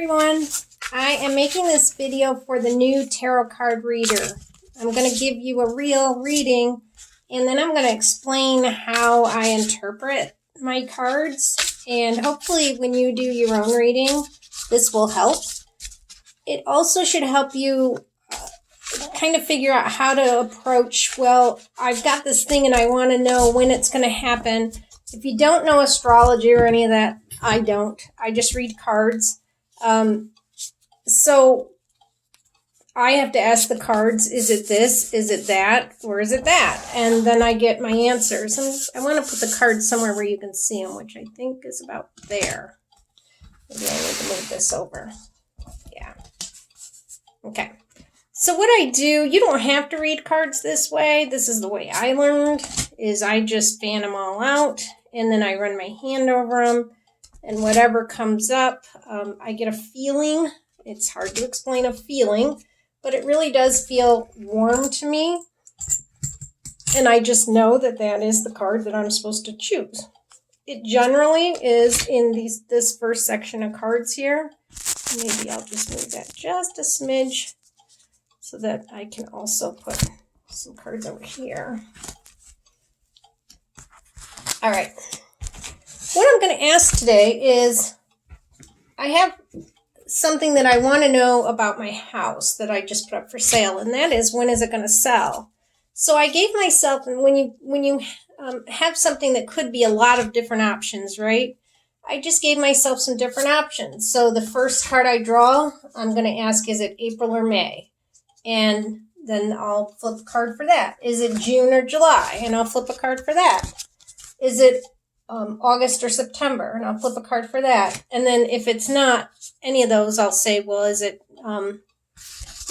everyone. I am making this video for the new tarot card reader. I'm going to give you a real reading and then I'm going to explain how I interpret my cards, and hopefully when you do your own reading this will help. It also should help you kind of figure out how to approach, well, I've got this thing and I want to know when it's going to happen. If you don't know astrology or any of that, I don't. I just read cards. So I have to ask the cards, is it this, is it that, or is it that? And then I get my answers. And I want to put the cards somewhere where you can see them, which I think is about there. Maybe I need to move this over. Yeah. Okay. So what I do, you don't have to read cards this way. This is the way I learned, is I just fan them all out, and then I run my hand over them, and whatever comes up, I get a feeling. It's hard to explain a feeling, but it really does feel warm to me, and I just know that that is the card that I'm supposed to choose. It generally is in this first section of cards here. Maybe I'll just move that just a smidge, so that I can also put some cards over here. All right. What I'm going to ask today is, I have something that I want to know about my house that I just put up for sale, and that is, when is it going to sell? So I gave myself, and when you have something that could be a lot of different options, right? I just gave myself some different options. So the first card I draw, I'm going to ask, is it April or May? And then I'll flip a card for that. Is it June or July? And I'll flip a card for that. Is it August or September? And I'll flip a card for that. And then if it's not any of those, I'll say, well, is it, well,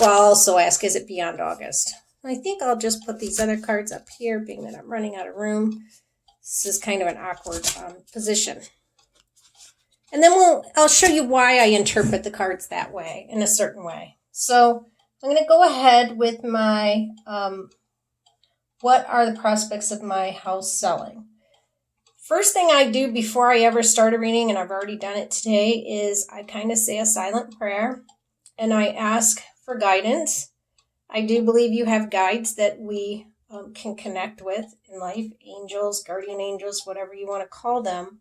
I'll also ask, is it beyond August? I think I'll just put these other cards up here, being that I'm running out of room. This is kind of an awkward position. And then I'll show you why I interpret the cards that way, in a certain way. So I'm going to go ahead with my, what are the prospects of my house selling? First thing I do before I ever start a reading, and I've already done it today, is I kind of say a silent prayer, and I ask for guidance. I do believe you have guides that we can connect with in life, angels, guardian angels, whatever you want to call them,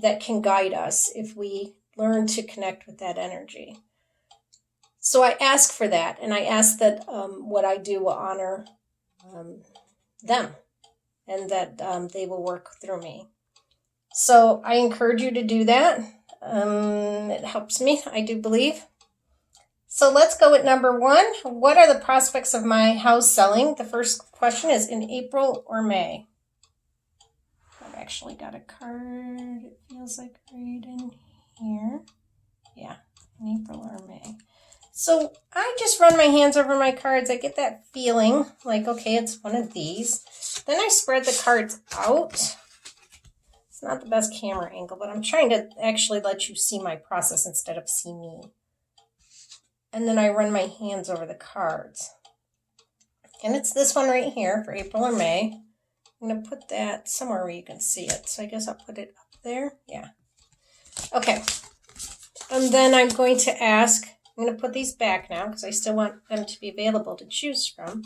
that can guide us if we learn to connect with that energy. So I ask for that, and I ask that what I do will honor them, and that they will work through me. So I encourage you to do that. It helps me, I do believe. So let's go with number one. What are the prospects of my house selling? The first question is, in April or May? I've actually got a card, it feels like right in here. Yeah, in April or May. So I just run my hands over my cards. I get that feeling like, okay, it's one of these. Then I spread the cards out. It's not the best camera angle, but I'm trying to actually let you see my process instead of see me. And then I run my hands over the cards. And it's this one right here for April or May. I'm going to put that somewhere where you can see it. So I guess I'll put it up there. Yeah. Okay. And then I'm going to ask, I'm going to put these back now because I still want them to be available to choose from.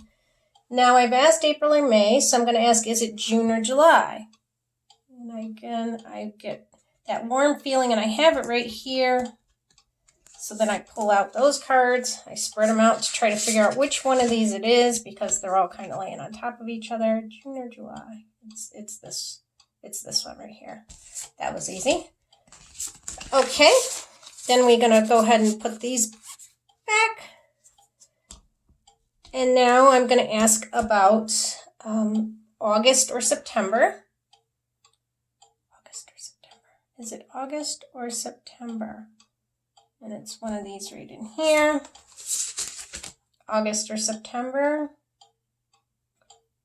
Now I've asked April or May, so I'm going to ask, is it June or July? And again, I get that warm feeling, and I have it right here. So then I pull out those cards. I spread them out to try to figure out which one of these it is, because they're all kind of laying on top of each other. June or July? It's this one right here. That was easy. Okay. Then we're going to go ahead and put these back. And now I'm going to ask about August or September. August or September. Is it August or September? And it's one of these right in here. August or September.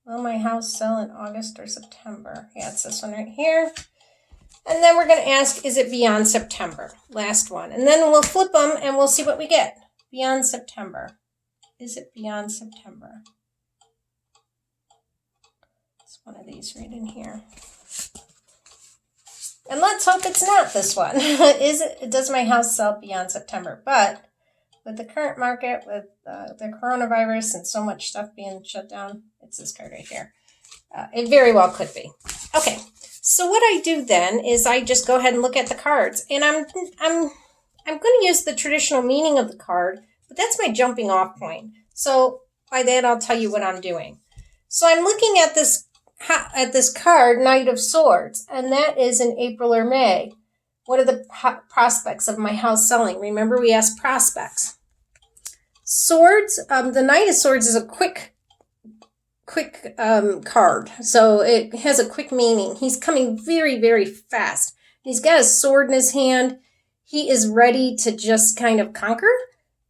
Will my house sell in August or September? Yeah, it's this one right here. And then we're going to ask, is it beyond September? Last one. And then we'll flip them and we'll see what we get. Beyond September. Is it beyond September? It's one of these right in here. And let's hope it's not this one. Does my house sell beyond September? But with the current market, with the coronavirus and so much stuff being shut down, it's this card right here. It very well could be. Okay, so what I do then is I just go ahead and look at the cards, and I'm going to use the traditional meaning of the card, but that's my jumping off point. So by that, I'll tell you what I'm doing. So I'm looking at this card, Knight of Swords, and that is in April or May. What are the prospects of my house selling? Remember, we asked prospects. Swords, the Knight of Swords is a quick card, so it has a quick meaning. He's coming very, very fast. He's got a sword in his hand. He is ready to just kind of conquer.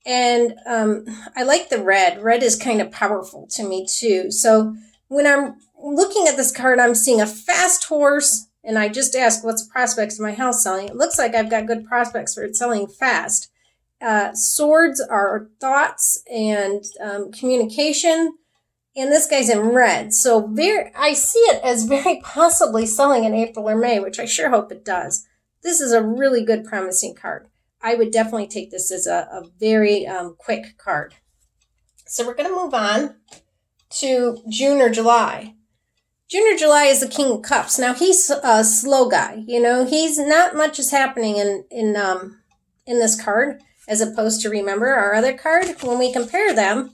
And I like the red. Red is kind of powerful to me too. So when I'm looking at this card, I'm seeing a fast horse, and I just asked, what's the prospects of my house selling? It looks like I've got good prospects for it selling fast. Swords are thoughts and communication, and this guy's in red. So I see it as very possibly selling in April or May, which I sure hope it does. This is a really good, promising card. I would definitely take this as a very quick card. So we're going to move on to June or July. June or July is the King of Cups. Now, he's a slow guy. You know, he's not much is happening in this card, as opposed to, remember, our other card. When we compare them,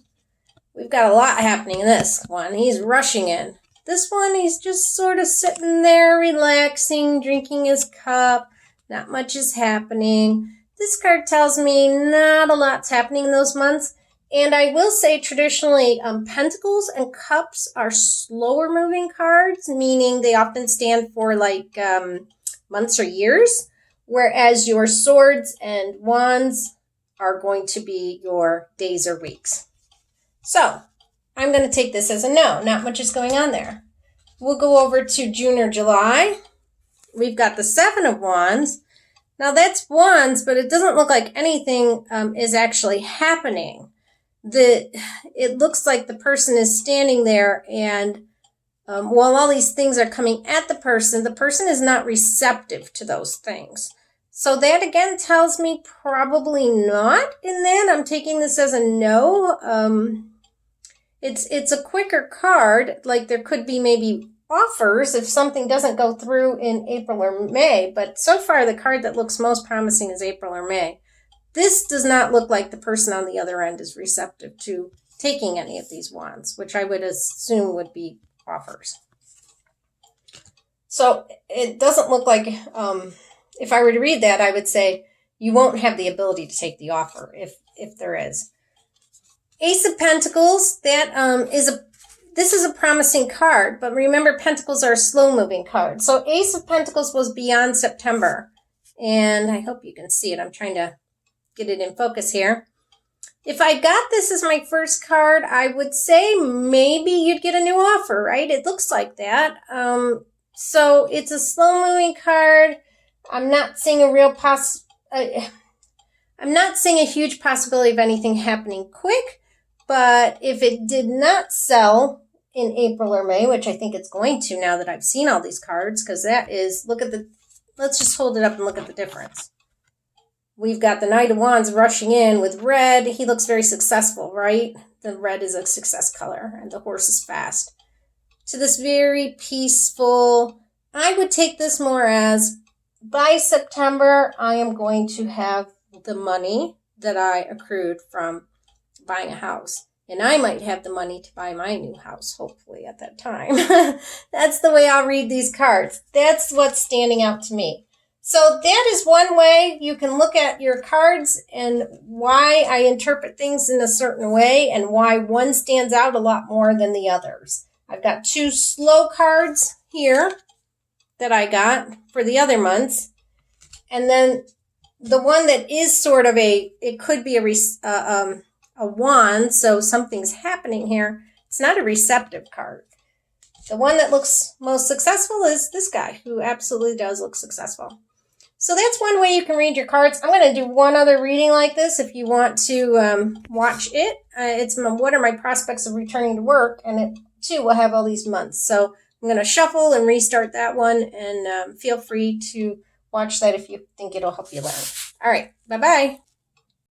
we've got a lot happening in this one. He's rushing in. This one, he's just sort of sitting there, relaxing, drinking his cup. Not much is happening. This card tells me not a lot's happening in those months. And I will say traditionally, Pentacles and Cups are slower moving cards, meaning they often stand for like months or years, whereas your Swords and Wands are going to be your days or weeks. So I'm going to take this as a no. Not much is going on there. We'll go over to June or July. We've got the Seven of Wands. Now that's Wands, but it doesn't look like anything is actually happening. It looks like the person is standing there, and while all these things are coming at the person is not receptive to those things. So that again tells me probably not in that. I'm taking this as a no. It's a quicker card. Like there could be maybe offers if something doesn't go through in April or May, but so far the card that looks most promising is April or May. This does not look like the person on the other end is receptive to taking any of these wands, which I would assume would be offers. So it doesn't look like, if I were to read that, I would say you won't have the ability to take the offer if there is. Ace of Pentacles, this is a promising card, but remember Pentacles are a slow-moving card. So Ace of Pentacles was beyond September, and I hope you can see it. I'm trying to get it in focus here. If I got this as my first card, I would say maybe you'd get a new offer, right? It looks like that. So it's a slow-moving card. I'm not seeing I'm not seeing a huge possibility of anything happening quick, but if it did not sell in April or May, which I think it's going to now that I've seen all these cards, because that is, let's just hold it up and look at the difference. We've got the Knight of Wands rushing in with red. He looks very successful, right? The red is a success color, and the horse is fast. To this very peaceful, I would take this more as, by September, I am going to have the money that I accrued from buying a house. And I might have the money to buy my new house, hopefully, at that time. That's the way I'll read these cards. That's what's standing out to me. So that is one way you can look at your cards and why I interpret things in a certain way and why one stands out a lot more than the others. I've got two slow cards here that I got for the other months. And then the one that is sort of it could be a wand, so something's happening here. It's not a receptive card. The one that looks most successful is this guy, who absolutely does look successful. So that's one way you can read your cards. I'm going to do one other reading like this if you want to watch it. It's what are my prospects of returning to work, and it too will have all these months. So I'm going to shuffle and restart that one, and feel free to watch that if you think it'll help you learn. All right, bye-bye.